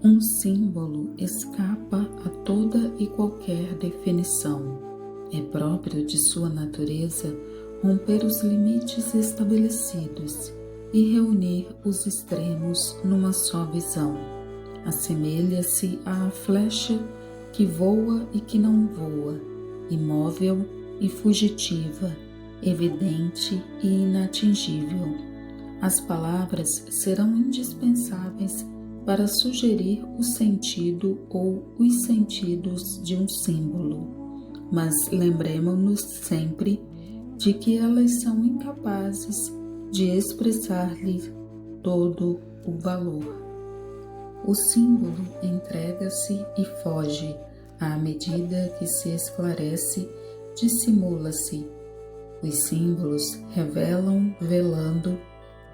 Um símbolo escapa a toda e qualquer definição. É próprio de sua natureza romper os limites estabelecidos e reunir os extremos numa só visão. Assemelha-se à flecha que voa e que não voa, imóvel e fugitiva, evidente e inatingível. As palavras serão indispensáveis para sugerir o sentido ou os sentidos de um símbolo, mas lembremos-nos sempre de que elas são incapazes de expressar-lhe todo o valor. O símbolo entrega-se e foge, à medida que se esclarece, dissimula-se. Os símbolos revelam velando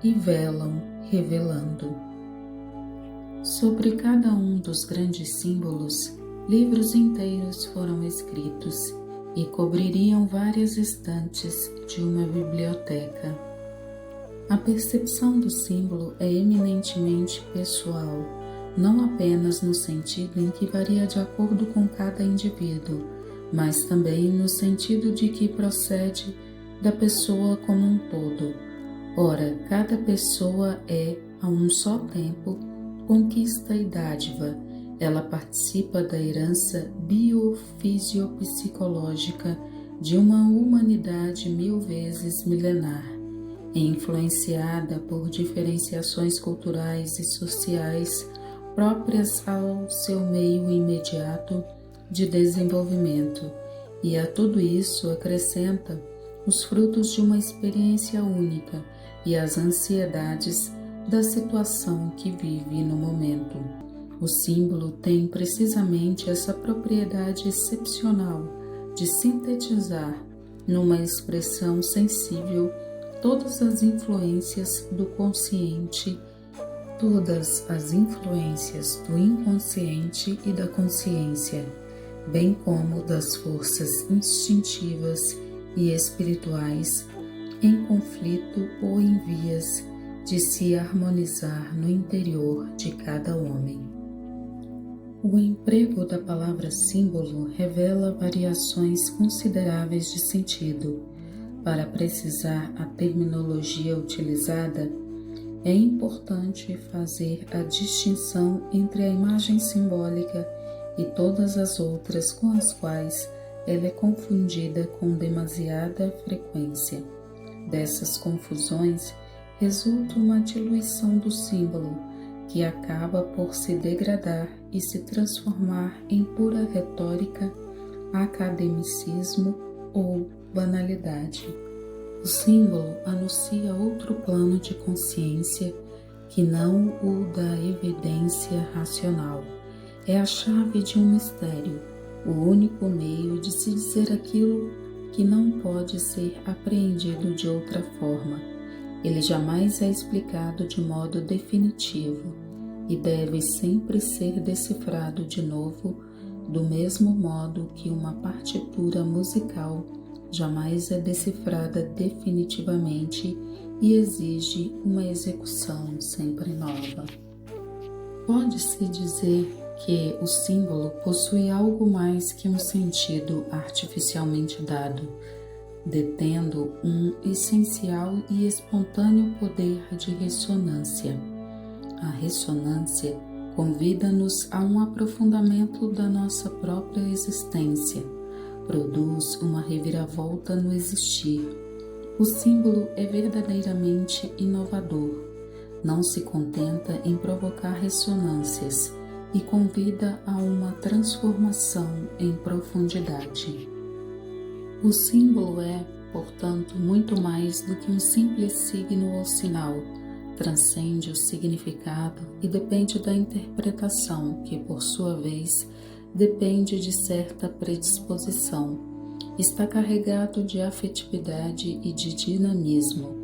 e velam revelando. Sobre cada um dos grandes símbolos, livros inteiros foram escritos e cobririam várias estantes de uma biblioteca. A percepção do símbolo é eminentemente pessoal, não apenas no sentido em que varia de acordo com cada indivíduo, mas também no sentido de que procede da pessoa como um todo. Ora, cada pessoa é, a um só tempo, conquista e dádiva. Ela participa da herança biofisiopsicológica de uma humanidade 1000 vezes milenar, influenciada por diferenciações culturais e sociais próprias ao seu meio imediato de desenvolvimento, e a tudo isso acrescenta os frutos de uma experiência única e as ansiedades da situação que vive no momento. O símbolo tem precisamente essa propriedade excepcional de sintetizar, numa expressão sensível, todas as influências do consciente, todas as influências do inconsciente e da consciência, bem como das forças instintivas e espirituais em conflito ou em vias de se harmonizar no interior de cada homem. O emprego da palavra símbolo revela variações consideráveis de sentido. Para precisar a terminologia utilizada, é importante fazer a distinção entre a imagem simbólica e todas as outras com as quais ela é confundida com demasiada frequência. Dessas confusões resulta uma diluição do símbolo, que acaba por se degradar e se transformar em pura retórica, academicismo ou banalidade. O símbolo anuncia outro plano de consciência que não o da evidência racional. É a chave de um mistério, o único meio de se dizer aquilo que não pode ser apreendido de outra forma. Ele jamais é explicado de modo definitivo e deve sempre ser decifrado de novo, do mesmo modo que uma partitura musical jamais é decifrada definitivamente e exige uma execução sempre nova. Pode-se dizer que o símbolo possui algo mais que um sentido artificialmente dado, detendo um essencial e espontâneo poder de ressonância. A ressonância convida-nos a um aprofundamento da nossa própria existência, produz uma reviravolta no existir. O símbolo é verdadeiramente inovador, não se contenta em provocar ressonâncias e convida a uma transformação em profundidade. O símbolo é, portanto, muito mais do que um simples signo ou sinal, transcende o significado e depende da interpretação, que, por sua vez, depende de certa predisposição. Está carregado de afetividade e de dinamismo.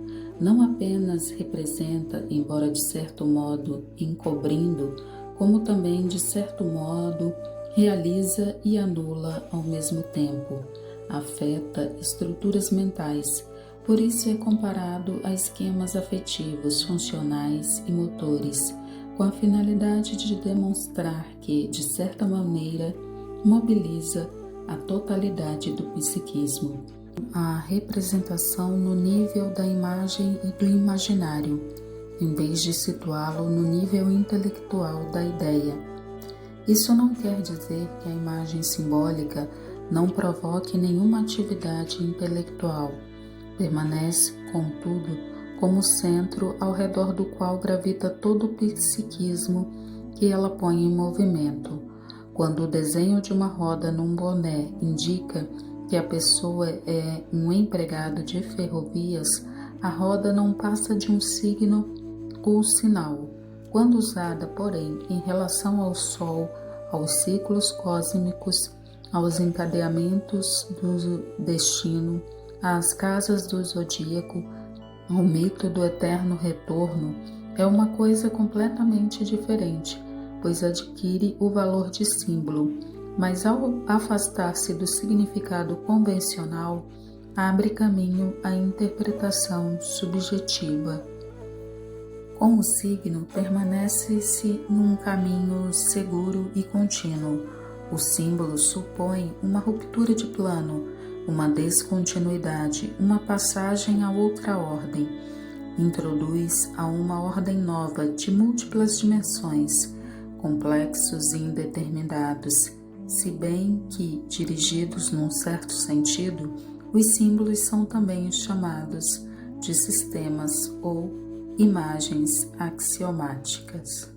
Não apenas representa, embora de certo modo encobrindo, como também de certo modo realiza e anula ao mesmo tempo. Afeta estruturas mentais, por isso é comparado a esquemas afetivos, funcionais e motores, com a finalidade de demonstrar que, de certa maneira, mobiliza a totalidade do psiquismo. A representação no nível da imagem e do imaginário, em vez de situá-lo no nível intelectual da ideia. Isso não quer dizer que a imagem simbólica não provoque nenhuma atividade intelectual. Permanece, contudo, como centro ao redor do qual gravita todo o psiquismo que ela põe em movimento. Quando o desenho de uma roda num boné indica que a pessoa é um empregado de ferrovias, a roda não passa de um signo ou sinal. Quando usada, porém, em relação ao Sol, aos ciclos cósmicos, aos encadeamentos do destino, às casas do zodíaco, ao mito do eterno retorno, é uma coisa completamente diferente, pois adquire o valor de símbolo, mas ao afastar-se do significado convencional, abre caminho à interpretação subjetiva. Com o signo, permanece-se num caminho seguro e contínuo. O símbolo supõe uma ruptura de plano, uma descontinuidade, uma passagem a outra ordem. Introduz a uma ordem nova de múltiplas dimensões, complexos e indeterminados, se bem que, dirigidos num certo sentido, os símbolos são também chamados de sistemas ou imagens axiomáticas.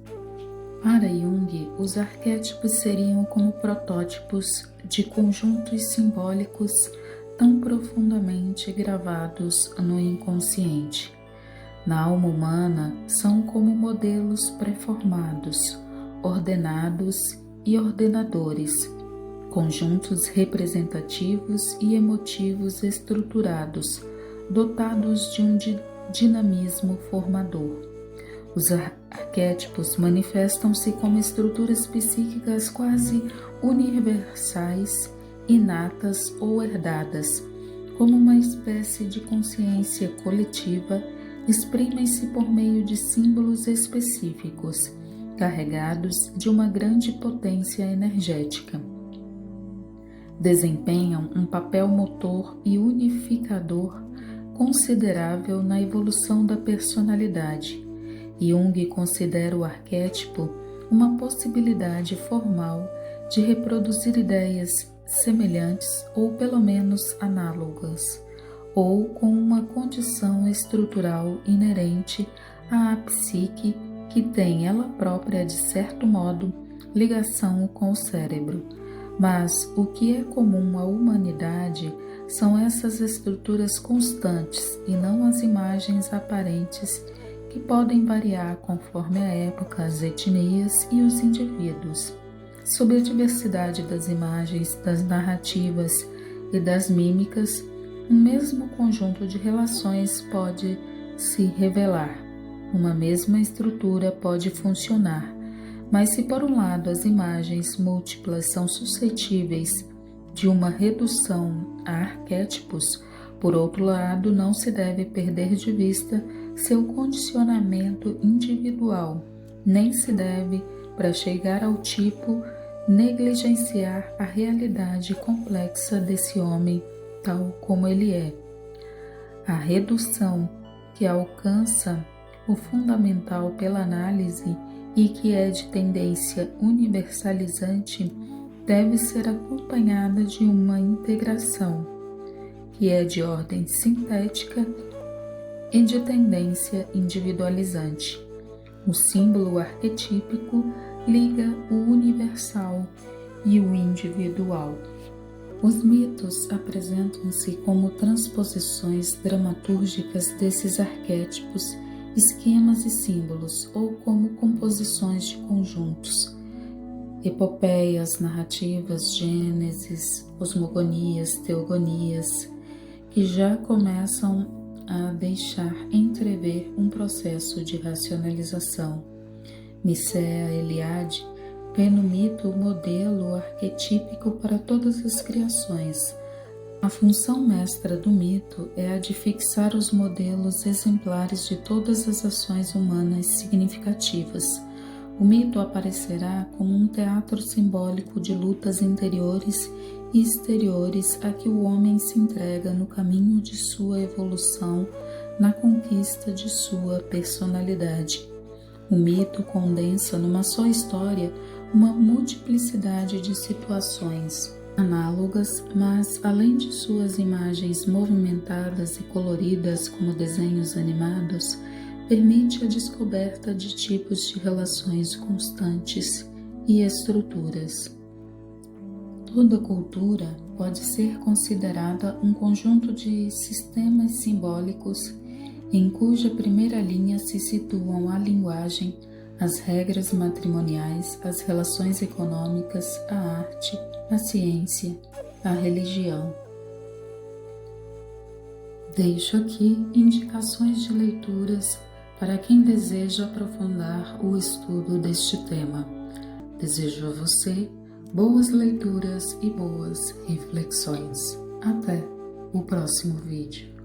Para Jung, os arquétipos seriam como protótipos de conjuntos simbólicos tão profundamente gravados no inconsciente. Na alma humana, são como modelos pré-formados, ordenados e ordenadores, conjuntos representativos e emotivos estruturados, dotados de um dinamismo formador. Os arquétipos manifestam-se como estruturas psíquicas quase universais, inatas ou herdadas. Como uma espécie de consciência coletiva, exprimem-se por meio de símbolos específicos, carregados de uma grande potência energética. Desempenham um papel motor e unificador considerável na evolução da personalidade. Jung considera o arquétipo uma possibilidade formal de reproduzir ideias semelhantes ou pelo menos análogas, ou com uma condição estrutural inerente à psique que tem ela própria, de certo modo, ligação com o cérebro. Mas o que é comum à humanidade são essas estruturas constantes e não as imagens aparentes que podem variar conforme a época, as etnias e os indivíduos. Sob a diversidade das imagens, das narrativas e das mímicas, um mesmo conjunto de relações pode se revelar. Uma mesma estrutura pode funcionar, mas se por um lado as imagens múltiplas são suscetíveis de uma redução a arquétipos, por outro lado não se deve perder de vista seu condicionamento individual, nem se deve, para chegar ao tipo, negligenciar a realidade complexa desse homem tal como ele é. A redução que alcança o fundamental pela análise e que é de tendência universalizante deve ser acompanhada de uma integração, que é de ordem sintética e de tendência individualizante. O símbolo arquetípico liga o universal e o individual. Os mitos apresentam-se como transposições dramatúrgicas desses arquétipos, esquemas e símbolos, ou como composições de conjuntos. Epopeias, narrativas, gênesis, cosmogonias, teogonias, que já começam a deixar entrever um processo de racionalização. Mircea Eliade vê no mito o modelo arquetípico para todas as criações. A função mestra do mito é a de fixar os modelos exemplares de todas as ações humanas significativas, O mito aparecerá como um teatro simbólico de lutas interiores e exteriores a que o homem se entrega no caminho de sua evolução, na conquista de sua personalidade. O mito condensa numa só história uma multiplicidade de situações análogas, mas além de suas imagens movimentadas e coloridas como desenhos animados, permite a descoberta de tipos de relações constantes e estruturas. Toda cultura pode ser considerada um conjunto de sistemas simbólicos em cuja primeira linha se situam a linguagem, as regras matrimoniais, as relações econômicas, a arte, a ciência, a religião. Deixo aqui indicações de leituras para quem deseja aprofundar o estudo deste tema. Desejo a você boas leituras e boas reflexões. Até o próximo vídeo.